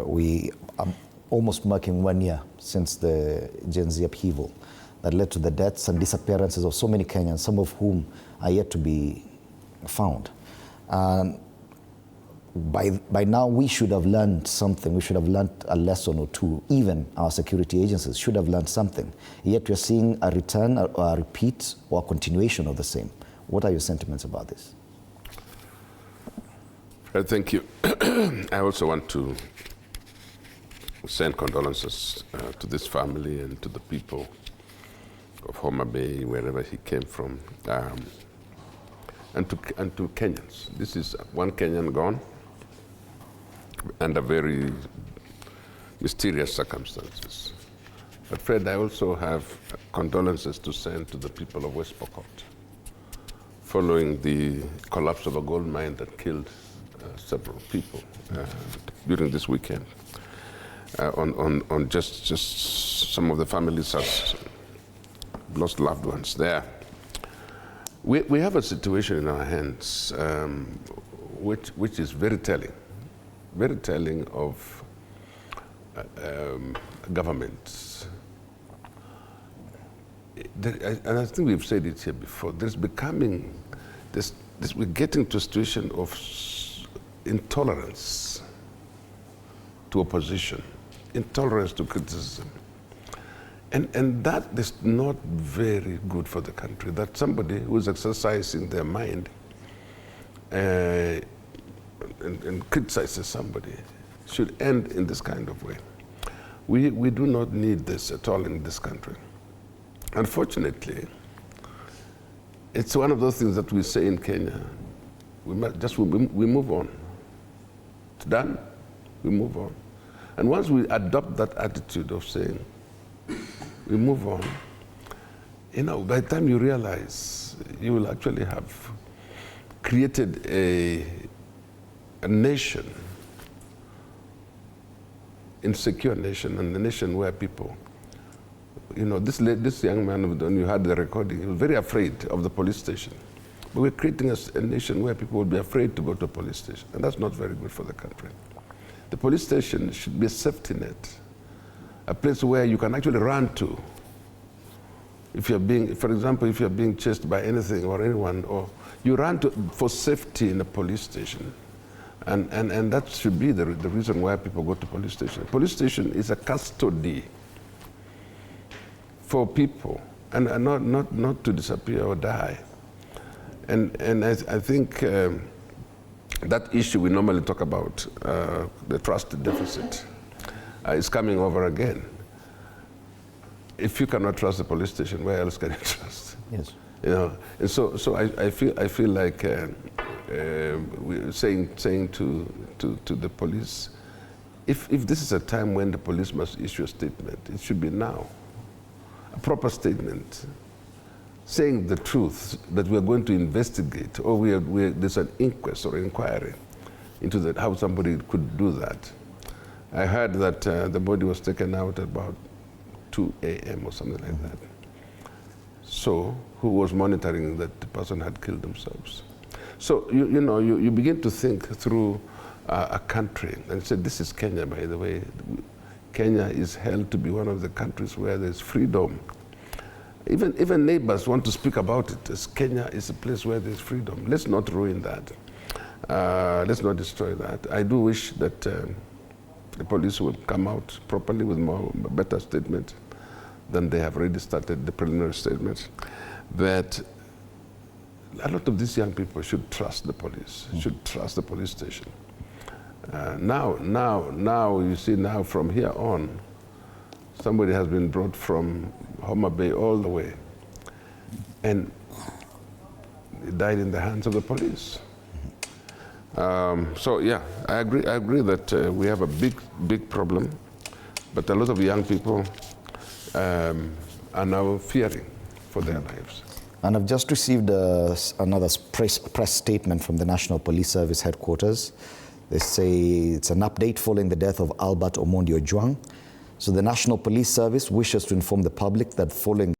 we are almost marking 1 year since the Gen Z upheaval that led to the deaths and disappearances of so many Kenyans, some of whom are yet to be found. By now, we should have learned something. We should have learned a lesson or two. Even our security agencies should have learned something. Yet we're seeing a return, or a repeat, or a continuation of the same. What are your sentiments about this? Thank you. I also want to send condolences to this family and to the people of Homa Bay, wherever he came from, and to Kenyans. This is one Kenyan gone under very mysterious circumstances. But Fred, I also have condolences to send to the people of West Pokot following the collapse of a gold mine that killed several people during this weekend. On just some of the families have lost loved ones there. We have a situation in our hands which is very telling of governments. And I think we've said it here before, we're getting to a situation of intolerance to opposition, intolerance to criticism. And that is not very good for the country, that somebody who is exercising their mind and criticizes somebody should end in this kind of way. We do not need this at all in this country. Unfortunately, it's one of those things that we say in Kenya, we move on. It's done, we move on. And once we adopt that attitude of saying, we move on, by the time you realize, you will actually have created a nation, insecure nation, and a nation where people, this young man, when you had the recording, he was very afraid of the police station. But we're creating a nation where people will be afraid to go to a police station, and that's not very good for the country. The police station should be a safety net, a place where you can actually run to. If you're for example, if you're being chased by anything or anyone, or you run for safety in a police station. And that should be the reason why people go to police station. A police station is a custody for people, and not to disappear or die. And I think that issue we normally talk about, the trust deficit, is coming over again. If you cannot trust the police station, where else can you trust? Yes. And so I feel like we're saying to the police, if this is a time when the police must issue a statement, it should be now. A proper statement, saying the truth, that we are going to investigate, or there's an inquest or inquiry into how somebody could do that. I heard that the body was taken out at about 2 a.m. or something like that. So, who was monitoring that the person had killed themselves? So, you begin to think through a country and say, this is Kenya, by the way. Kenya is held to be one of the countries where there's freedom. Even neighbors want to speak about it, as Kenya is a place where there's freedom. Let's not ruin that. Let's not destroy that. I do wish that the police will come out properly with better statement than they have already started, the preliminary statements, that a lot of these young people should trust the police, should trust the police station. Now, you see, now from here on, somebody has been brought from Homa Bay all the way, and he died in the hands of the police. So yeah, I agree that we have a big problem, but a lot of young people are now fearing for their lives. And I've just received another press statement from the National Police Service headquarters. They say it's an update following the death of Albert Ojwang. So the National Police Service wishes to inform the public that following